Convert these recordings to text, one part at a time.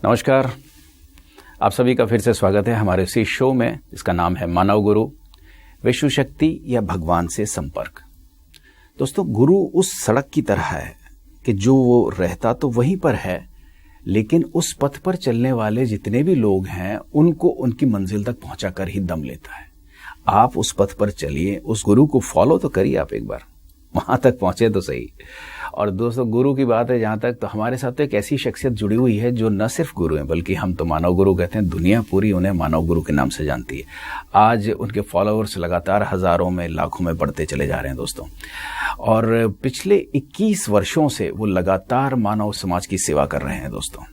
नमस्कार, आप सभी का फिर से स्वागत है हमारे इसी शो में, इसका नाम है मानव गुरु, विश्व शक्ति या भगवान से संपर्क। दोस्तों, गुरु उस सड़क की तरह है कि जो वो रहता तो वहीं पर है, लेकिन उस पथ पर चलने वाले जितने भी लोग हैं उनको उनकी मंजिल तक पहुंचा कर ही दम लेता है। आप उस पथ पर चलिए, उस गुरु को फॉलो तो करिए, आप एक बार वहां तक पहुंचे तो सही। और दोस्तों, गुरु की बात है जहां तक, तो हमारे साथ तो एक ऐसी शख्सियत जुड़ी हुई है जो न सिर्फ गुरु हैं बल्कि हम तो मानव गुरु कहते हैं, दुनिया पूरी उन्हें मानव गुरु के नाम से जानती है। आज उनके फॉलोअर्स लगातार हजारों में, लाखों में बढ़ते चले जा रहे हैं दोस्तों, और पिछले 21 वर्षों से वो लगातार मानव समाज की सेवा कर रहे हैं दोस्तों।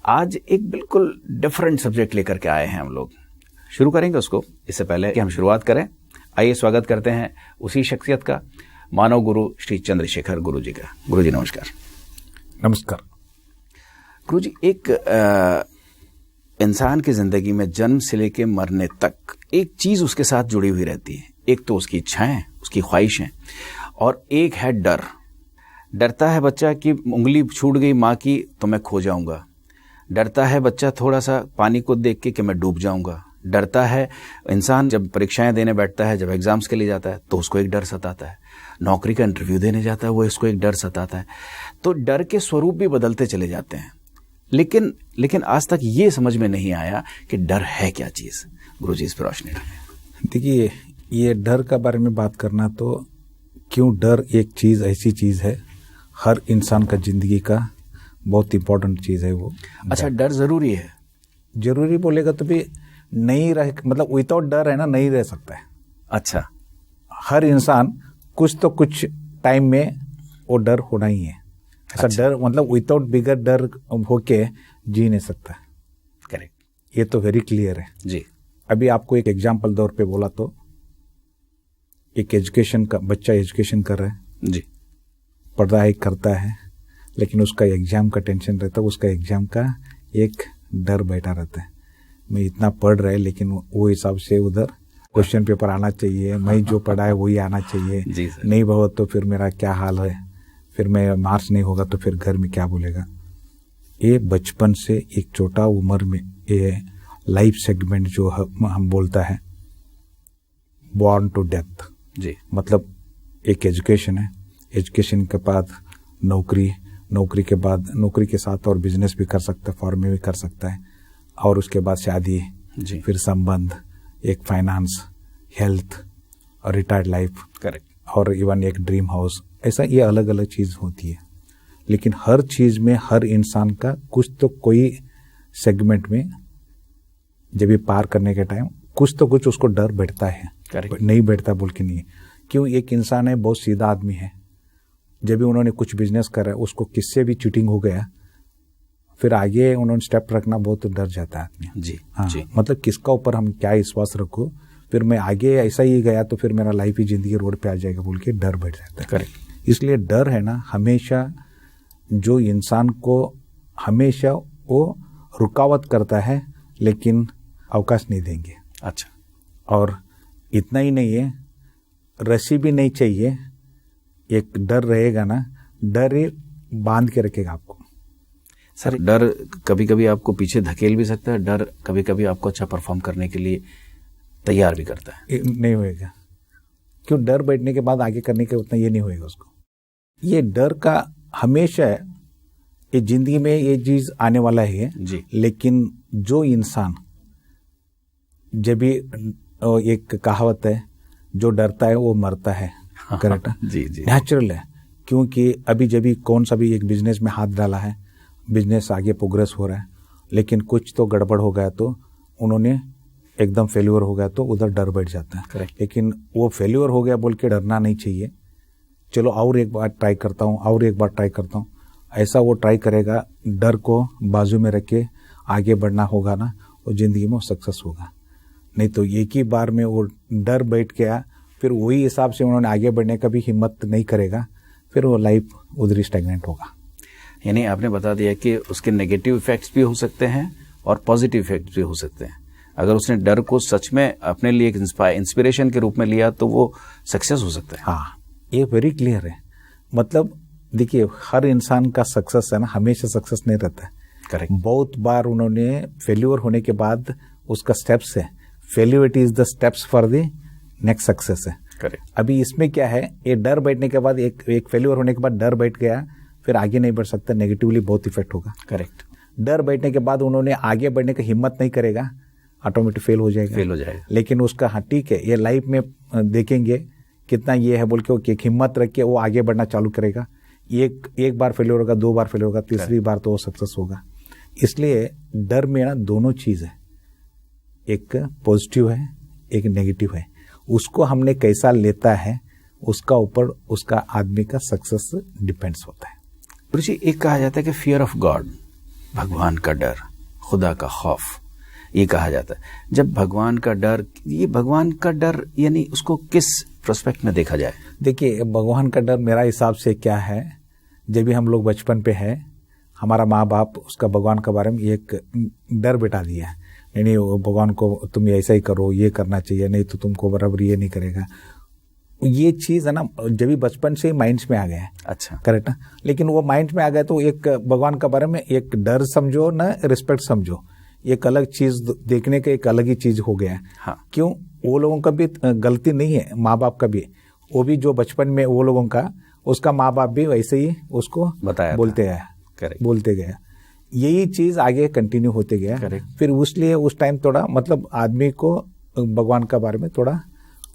आज एक बिल्कुल डिफरेंट सब्जेक्ट लेकर के आए हैं हम लोग, शुरू करेंगे उसको। इससे पहले कि हम शुरुआत करें, आइए स्वागत करते हैं उसी शख्सियत का, मानव गुरु श्री चंद्रशेखर गुरु जी का। गुरु जी नमस्कार। नमस्कार। गुरु जी, एक इंसान की जिंदगी में जन्म से लेके मरने तक एक चीज उसके साथ जुड़ी हुई रहती है। एक तो उसकी इच्छाएं, उसकी ख्वाहिशें, और एक है डर। डरता है बच्चा कि उंगली छूट गई माँ की तो मैं खो जाऊंगा। डरता है बच्चा थोड़ा सा पानी को देख के कि मैं डूब जाऊंगा। डरता है इंसान जब परीक्षाएं देने बैठता है, जब एग्जाम्स के लिए जाता है तो उसको एक डर सताता है। नौकरी का इंटरव्यू देने जाता है, वो इसको एक डर सताता है। तो डर के स्वरूप भी बदलते चले जाते हैं। लेकिन आज तक ये समझ में नहीं आया कि डर है क्या चीज। गुरु जी इस पर रोशनी डालें। देखिए, ये डर का बारे में बात करना, तो क्यों डर एक चीज ऐसी चीज है, हर इंसान का जिंदगी का बहुत इंपॉर्टेंट चीज है वो। अच्छा, डर जरूरी है? जरूरी बोलेगा तो भी नहीं रह, मतलब विदाउट डर है ना, नहीं रह सकता है। अच्छा, हर इंसान कुछ तो कुछ टाइम में वो डर होना ही है। ऐसा अच्छा। डर मतलब विदाउट बिगर डर होके जी नहीं सकता। करेक्ट, ये तो वेरी क्लियर है जी। अभी आपको एक एग्जाम्पल तौर पे बोला तो, एक एजुकेशन का बच्चा एजुकेशन कर रहा है जी, पढ़ाई करता है, लेकिन उसका एग्जाम का टेंशन रहता है, उसका एग्जाम का एक डर बैठा रहता है। मैं इतना पढ़ रहा है लेकिन वो हिसाब से उधर क्वेश्चन पेपर आना चाहिए, मैं जो पढ़ा है वही आना चाहिए। जी सर। नहीं हुआ तो फिर मेरा क्या हाल है, फिर मैं मार्क्स नहीं होगा तो फिर घर में क्या बोलेगा। ये बचपन से एक छोटा उम्र में ये लाइफ सेगमेंट जो हम बोलता है, बॉर्न टू डेथ जी, मतलब एक एजुकेशन है, एजुकेशन के बाद नौकरी, नौकरी के बाद नौकरी के साथ और बिजनेस भी कर सकता है, फॉर्म में भी कर सकता है, और उसके बाद शादी जी, फिर संबंध, एक फाइनेंस, हेल्थ और रिटायर्ड लाइफ, करेक्ट, और इवन एक ड्रीम हाउस। ऐसा ये अलग अलग चीज होती है, लेकिन हर चीज में हर इंसान का कुछ तो कोई सेगमेंट में जब ये पार करने के टाइम कुछ तो कुछ उसको डर बैठता है। करेक्ट, नहीं बैठता बोल के नहीं। क्यों? एक इंसान है, बहुत सीधा आदमी है, जब भी उन्होंने कुछ बिजनेस करा, उसको किससे भी चीटिंग हो गया, फिर आगे उन्होंने स्टेप रखना बहुत डर जाता है आदमी। जी, हाँ जी, मतलब किसका ऊपर हम क्या विश्वास रखो, फिर मैं आगे ऐसा ही गया तो फिर मेरा लाइफ ही जिंदगी रोड पे आ जाएगा बोल के डर बैठ जाता है। करेक्ट। इसलिए डर है ना, हमेशा जो इंसान को हमेशा वो रुकावट करता है, लेकिन अवकाश नहीं देंगे। अच्छा, और इतना ही नहीं है, रस्सी भी नहीं चाहिए, एक डर रहेगा ना, डर ही बांध के रखेगा आपको। सर, डर कभी कभी आपको पीछे धकेल भी सकता है, डर कभी कभी आपको अच्छा परफॉर्म करने के लिए तैयार भी करता है। नहीं होएगा, क्यों? डर बैठने के बाद आगे करने के उतना ये नहीं होएगा उसको। ये डर का हमेशा ये जिंदगी में ये चीज आने वाला है जी, लेकिन जो इंसान, जब भी एक कहावत है, जो डरता है वो मरता है। करेक्ट है? जी, जी, नेचुरल है। क्योंकि अभी जब भी कौन सा भी एक बिजनेस में हाथ डाला है, बिजनेस आगे प्रोग्रेस हो रहा है, लेकिन कुछ तो गड़बड़ हो गया तो उन्होंने एकदम फेल्यूर हो गया तो उधर डर बैठ जाता है। करेक्ट, लेकिन वो फेल्यूर हो गया बोल के डरना नहीं चाहिए। चलो और एक बार ट्राई करता हूँ, और एक बार ट्राई करता हूँ, ऐसा वो ट्राई करेगा। डर को बाजू में रख के आगे बढ़ना होगा ना, वो जिंदगी में सक्सेस होगा। नहीं तो एक ही बार में वो डर बैठ गया, फिर वही हिसाब से उन्होंने आगे बढ़ने का भी हिम्मत नहीं करेगा, फिर वो लाइफ उधर स्टैग्नेंट होगा। यानी आपने बता दिया कि उसके नेगेटिव इफेक्ट्स भी हो सकते हैं और पॉजिटिव इफेक्ट्स भी हो सकते हैं। अगर उसने डर को सच में अपने लिए एक इंस्पिरेशन के रूप में लिया तो वो सक्सेस हो सकता है। हाँ, ये वेरी क्लियर है। मतलब देखिए, हर इंसान का सक्सेस है ना, हमेशा सक्सेस नहीं रहता है। करेक्ट। बहुत बार उन्होंने फेल्यूर होने के बाद उसका स्टेप्स है, failure is the steps for the next success है। करेक्ट। अभी इसमें क्या है, ये डर बैठने के बाद एक फेल्यूर होने के बाद डर बैठ गया, फिर आगे नहीं बढ़ सकता, नेगेटिवली बहुत इफेक्ट होगा। करेक्ट। डर बैठने के बाद उन्होंने आगे बढ़ने की हिम्मत नहीं करेगा, ऑटोमेटिक फेल हो जाएगा। लेकिन उसका हाँ ठीक है, ये लाइफ में देखेंगे कितना ये है बोल के वो एक हिम्मत रख के वो आगे बढ़ना चालू करेगा। एक बार फेलियर होगा, 2 बार फेलियर होगा, तीसरी बार तो वो सक्सेस होगा। इसलिए डर में ना दोनों चीज है, एक पॉजिटिव है एक नेगेटिव है। उसको हमने कैसा लेता है उसका ऊपर उसका आदमी का सक्सेस डिपेंड्स होता है। गुरु जी, एक कहा जाता है कि फियर ऑफ गॉड, भगवान का डर, खुदा का खौफ, ये कहा जाता है। जब भगवान का डर, ये भगवान का डर यानी उसको किस प्रोस्पेक्ट में देखा जाए? देखिए, भगवान का डर मेरा हिसाब से क्या है, जब भी हम लोग बचपन पे है, हमारा माँ बाप उसका भगवान के बारे में एक डर बिठा दिया है, नहीं भगवान को तुम ऐसा ही करो, ये करना चाहिए, नहीं तो तुमको बराबर ये नहीं करेगा। ये चीज है ना, जब भी बचपन से ही माइंड्स में आ गया है। अच्छा, करेक्ट। लेकिन वो माइंड में आ गया तो एक भगवान के बारे में एक डर समझो ना रिस्पेक्ट समझो, एक अलग चीज देखने का एक अलग ही चीज हो गया है। हाँ। क्यों? वो लोगों का भी गलती नहीं है, माँ बाप का भी, वो भी जो बचपन में वो लोगों का, उसका माँ बाप भी वैसे ही उसको बताया बोलते गया, बोलते गया, यही चीज आगे कंटिन्यू होते गया। फिर उसलिए उस टाइम थोड़ा मतलब आदमी को भगवान के बारे में थोड़ा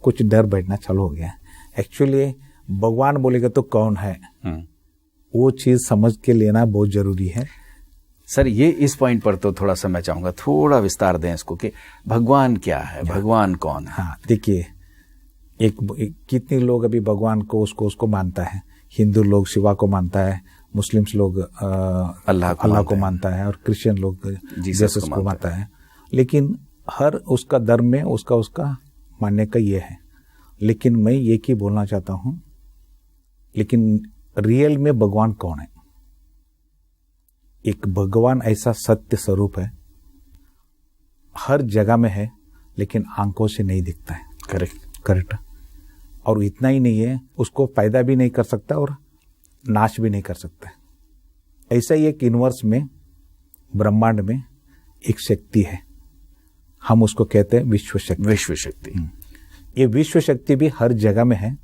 कुछ डर बैठना चालू हो गया। एक्चुअली भगवान बोलेगा तो कौन है, वो चीज समझ के लेना बहुत जरूरी है। सर, ये इस पॉइंट पर तो थोड़ा सा मैं चाहूंगा थोड़ा विस्तार दें इसको कि भगवान क्या है, भगवान कौन है? हाँ, देखिए, एक कितने लोग अभी भगवान को उसको मानता है। हिंदू लोग शिवा को मानता है, मुस्लिम्स लोग अल्लाह को मानता है, और क्रिश्चियन लोग जीसस को मानता है। लेकिन हर उसका धर्म में उसका मानने का ये है। लेकिन मैं ये की बोलना चाहता हूं, लेकिन रियल में भगवान कौन है? एक भगवान ऐसा सत्य स्वरूप है, हर जगह में है, लेकिन आंखों से नहीं दिखता है। करेक्ट। और इतना ही नहीं है, उसको पैदा भी नहीं कर सकता और नाश भी नहीं कर सकता है। ऐसा ही एक यूनिवर्स में, ब्रह्मांड में एक शक्ति है, हम उसको कहते हैं विश्व शक्ति। ये विश्व शक्ति भी हर जगह में है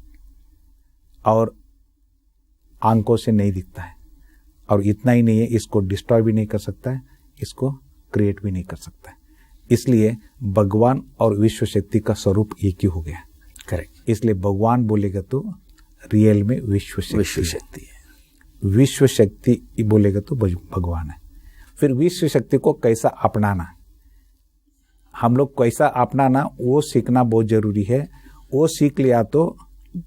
और आंखों से नहीं दिखता है। और इतना ही नहीं है, इसको डिस्ट्रॉय भी नहीं कर सकता है, इसको क्रिएट भी नहीं कर सकता है। इसलिए भगवान और विश्व शक्ति का स्वरूप एक ही हो गया। करेक्ट। इसलिए भगवान बोलेगा तो रियल में विश्व शक्ति है। विश्व शक्ति बोलेगा तो भगवान है। फिर विश्व शक्ति को कैसा अपनाना, हम लोग कैसा अपनाना, वो सीखना बहुत जरूरी है। वो सीख लिया तो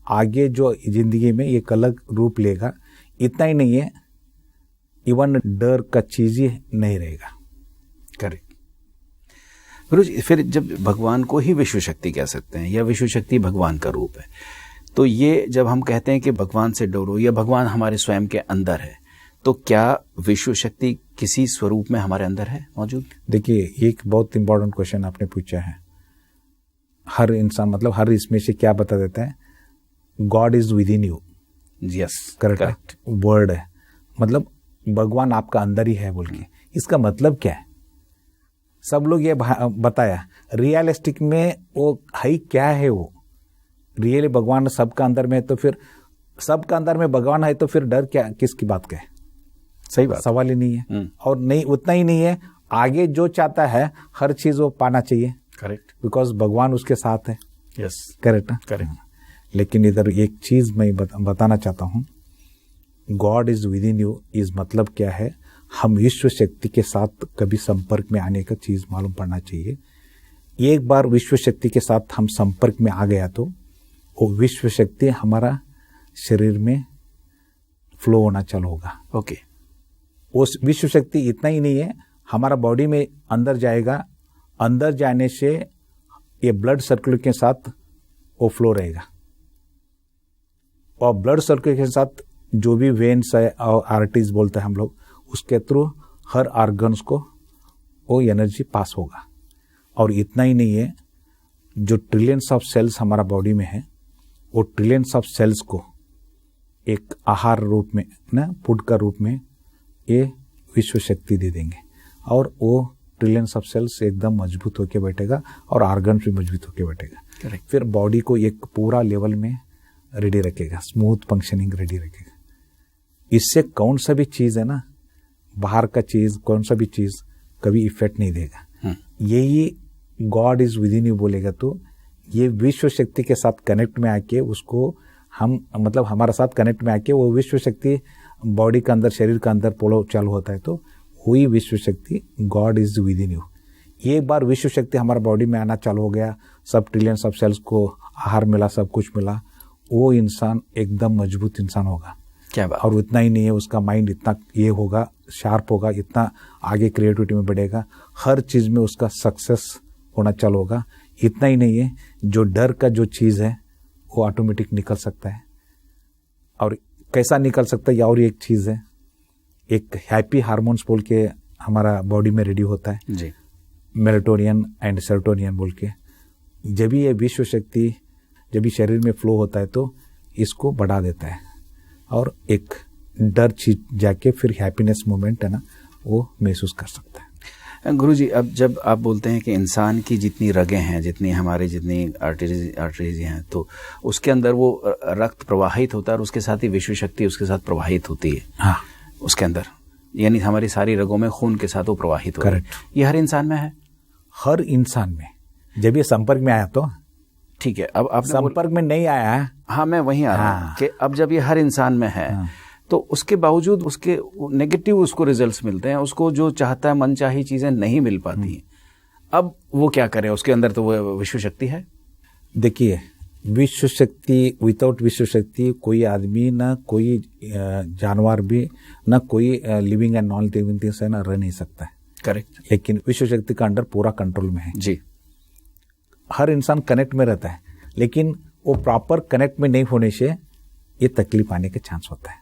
आगे जो जिंदगी में एक अलग रूप लेगा। इतना ही नहीं है, इवन डर का चीज ही नहीं रहेगा। करेक्ट। गुरु जी, फिर जब भगवान को ही विश्व शक्ति कह सकते हैं या विश्व शक्ति भगवान का रूप है, तो ये जब हम कहते हैं कि भगवान से डरो या भगवान हमारे स्वयं के अंदर है, तो क्या विश्व शक्ति किसी स्वरूप में हमारे अंदर है मौजूद? देखिए, एक बहुत इंपॉर्टेंट क्वेश्चन आपने पूछा है। हर इंसान मतलब हर इसमें से क्या बता देता है, God is with in you. Yes, correct word है, मतलब भगवान आपका अंदर ही है बोल के। इसका मतलब क्या है? सब लोग ये बताया, रियलिस्टिक में वो है क्या है? वो रियली भगवान सबका अंदर में है, तो फिर सबका अंदर में भगवान है, तो फिर डर क्या, किसकी बात का है? सही बात, सवाल ही नहीं है। और नहीं, उतना ही नहीं है, आगे जो चाहता है हर चीज वो पाना चाहिए। करेक्ट, बिकॉज भगवान उसके साथ है। Yes, correct. लेकिन इधर एक चीज मैं बताना चाहता हूं, God is with in you is मतलब क्या है? हम विश्व शक्ति के साथ कभी संपर्क में आने का चीज मालूम पड़ना चाहिए। एक बार विश्व शक्ति के साथ हम संपर्क में आ गया तो वो विश्व शक्ति हमारा शरीर में फ्लो होना चालू होगा। ओके। वो विश्व शक्ति इतना ही नहीं है, हमारा बॉडी में अंदर जाएगा, अंदर जाने से ये ब्लड सर्कुलेशन के साथ वो फ्लो रहेगा, और ब्लड सर्कुलेशन के साथ जो भी वेन्स है और आर्टरीज बोलते हैं हम लोग, उसके थ्रू हर ऑर्गन्स को वो एनर्जी पास होगा। और इतना ही नहीं है, जो ट्रिलियंस ऑफ सेल्स हमारा बॉडी में है, वो ट्रिलियंस ऑफ सेल्स को एक आहार रूप में ना, फूड का रूप में ये विश्व शक्ति दे देंगे और वो ट्रिलियंस ऑफ सेल्स एकदम मजबूत होके बैठेगा और ऑर्गन्स भी मजबूत होके बैठेगा। Correct. फिर बॉडी को एक पूरा लेवल में रेडी रखेगा, स्मूथ फंक्शनिंग रेडी रखेगा। इससे कौन सा भी चीज़ है ना, बाहर का चीज़ कौन सा भी चीज़ कभी इफेक्ट नहीं देगा। यही God is with in you बोलेगा तो ये विश्व शक्ति के साथ कनेक्ट में आके उसको हम मतलब हमारे साथ कनेक्ट में आके वो विश्व शक्ति बॉडी के अंदर शरीर के अंदर पोलो चालू होता है तो वही विश्व शक्ति God is with in you. एक बार विश्व शक्ति हमारे बॉडी में आना चालू हो गया, सब ट्रिलियंस ऑफ सेल्स को आहार मिला, सब कुछ मिला, वो इंसान एकदम मजबूत इंसान होगा। क्या बात। और उतना ही नहीं है, उसका माइंड इतना ये होगा, शार्प होगा, इतना आगे क्रिएटिविटी में बढ़ेगा, हर चीज़ में उसका सक्सेस होना चालू होगा। इतना ही नहीं है, जो डर का जो चीज़ है वो ऑटोमेटिक निकल सकता है। और कैसा निकल सकता है, और एक चीज़ है, एक हैप्पी हार्मोन्स बोल के हमारा बॉडी में रेडी होता है जी, मेलेटोनियन एंड सेरोटोनियन बोल के। जब भी ये विश्व शक्ति जब भी शरीर में फ्लो होता है तो इसको बढ़ा देता है और एक डर चीज जाके फिर हैप्पीनेस मोमेंट है ना वो महसूस कर सकता है। गुरुजी, अब जब आप बोलते हैं कि इंसान की जितनी रगें हैं, जितनी हमारी जितनी आर्टरीज हैं, तो उसके अंदर वो रक्त प्रवाहित होता है और उसके साथ ही विश्व शक्ति उसके साथ प्रवाहित होती है। हाँ, उसके अंदर यानी हमारी सारी रगों में खून के साथ वो प्रवाहित हो रहा है। ये हर इंसान में है? हर इंसान में। जब ये संपर्क में आया तो ठीक है, अब आप संपर्क में नहीं आया। हाँ, मैं वहीं आ रहा हूँ कि अब जब ये हर इंसान में है तो उसके बावजूद उसके नेगेटिव उसको रिजल्ट्स मिलते हैं, उसको जो चाहता है मनचाही चीजें नहीं मिल पाती हैं। अब वो क्या करे? उसके अंदर तो वो विश्व शक्ति है। देखिए, विश्व शक्ति, विदाउट विश्व शक्ति कोई आदमी ना कोई जानवर भी ना कोई living and non living things है ना रह नहीं सकता है। करेक्ट। लेकिन विश्व शक्ति का अंडर पूरा कंट्रोल में है जी। हर इंसान कनेक्ट में रहता है, लेकिन वो प्रॉपर कनेक्ट में नहीं होने से ये तकलीफ आने के चांस होता है।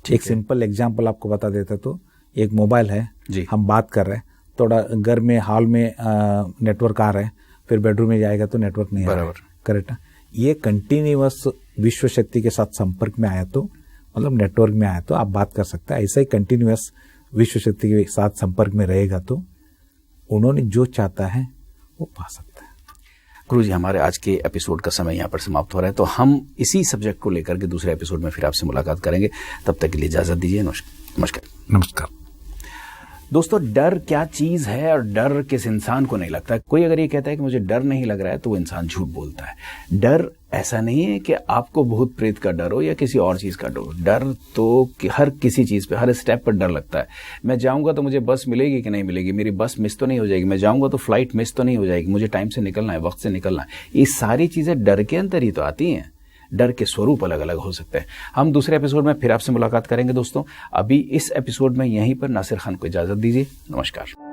एक सिंपल एग्जांपल आपको बता देता तो, एक मोबाइल है जी, हम बात कर रहे हैं, थोड़ा घर में हॉल में नेटवर्क आ रहा है, फिर बेडरूम में जाएगा तो नेटवर्क नहीं आ रहा है। करेक्ट। ये कंटिन्यूअस विश्व शक्ति के साथ संपर्क में आया तो मतलब नेटवर्क में आया तो आप बात कर सकते हैं। ऐसा ही कंटिन्यूअस विश्व शक्ति के साथ संपर्क में रहेगा तो उन्होंने जो चाहता है वो पा सकता है। गुरुजी, हमारे आज के एपिसोड का समय यहाँ पर समाप्त हो रहा है, तो हम इसी सब्जेक्ट को लेकर के दूसरे एपिसोड में फिर आपसे मुलाकात करेंगे। तब तक के लिए इजाजत दीजिए। नमस्कार। नमस्कार। दोस्तों, डर क्या चीज है और डर किस इंसान को नहीं लगता? कोई अगर ये कहता है कि मुझे डर नहीं लग रहा है तो वो इंसान झूठ बोलता है। डर ऐसा नहीं है कि आपको भूत प्रेत का डर हो या किसी और चीज का डर हो। डर तो हर किसी चीज पे, हर स्टेप पर डर लगता है। मैं जाऊंगा तो मुझे बस मिलेगी कि नहीं मिलेगी, मेरी बस मिस तो नहीं हो जाएगी, मैं जाऊंगा तो फ्लाइट मिस तो नहीं हो जाएगी, मुझे टाइम से निकलना है, वक्त से निकलना है। ये सारी चीजें डर के अंदर ही तो आती हैं। डर के स्वरूप अलग अलग हो सकते हैं। हम दूसरे एपिसोड में फिर आपसे मुलाकात करेंगे दोस्तों। अभी इस एपिसोड में यहीं पर नासिर खान को इजाजत दीजिए। नमस्कार।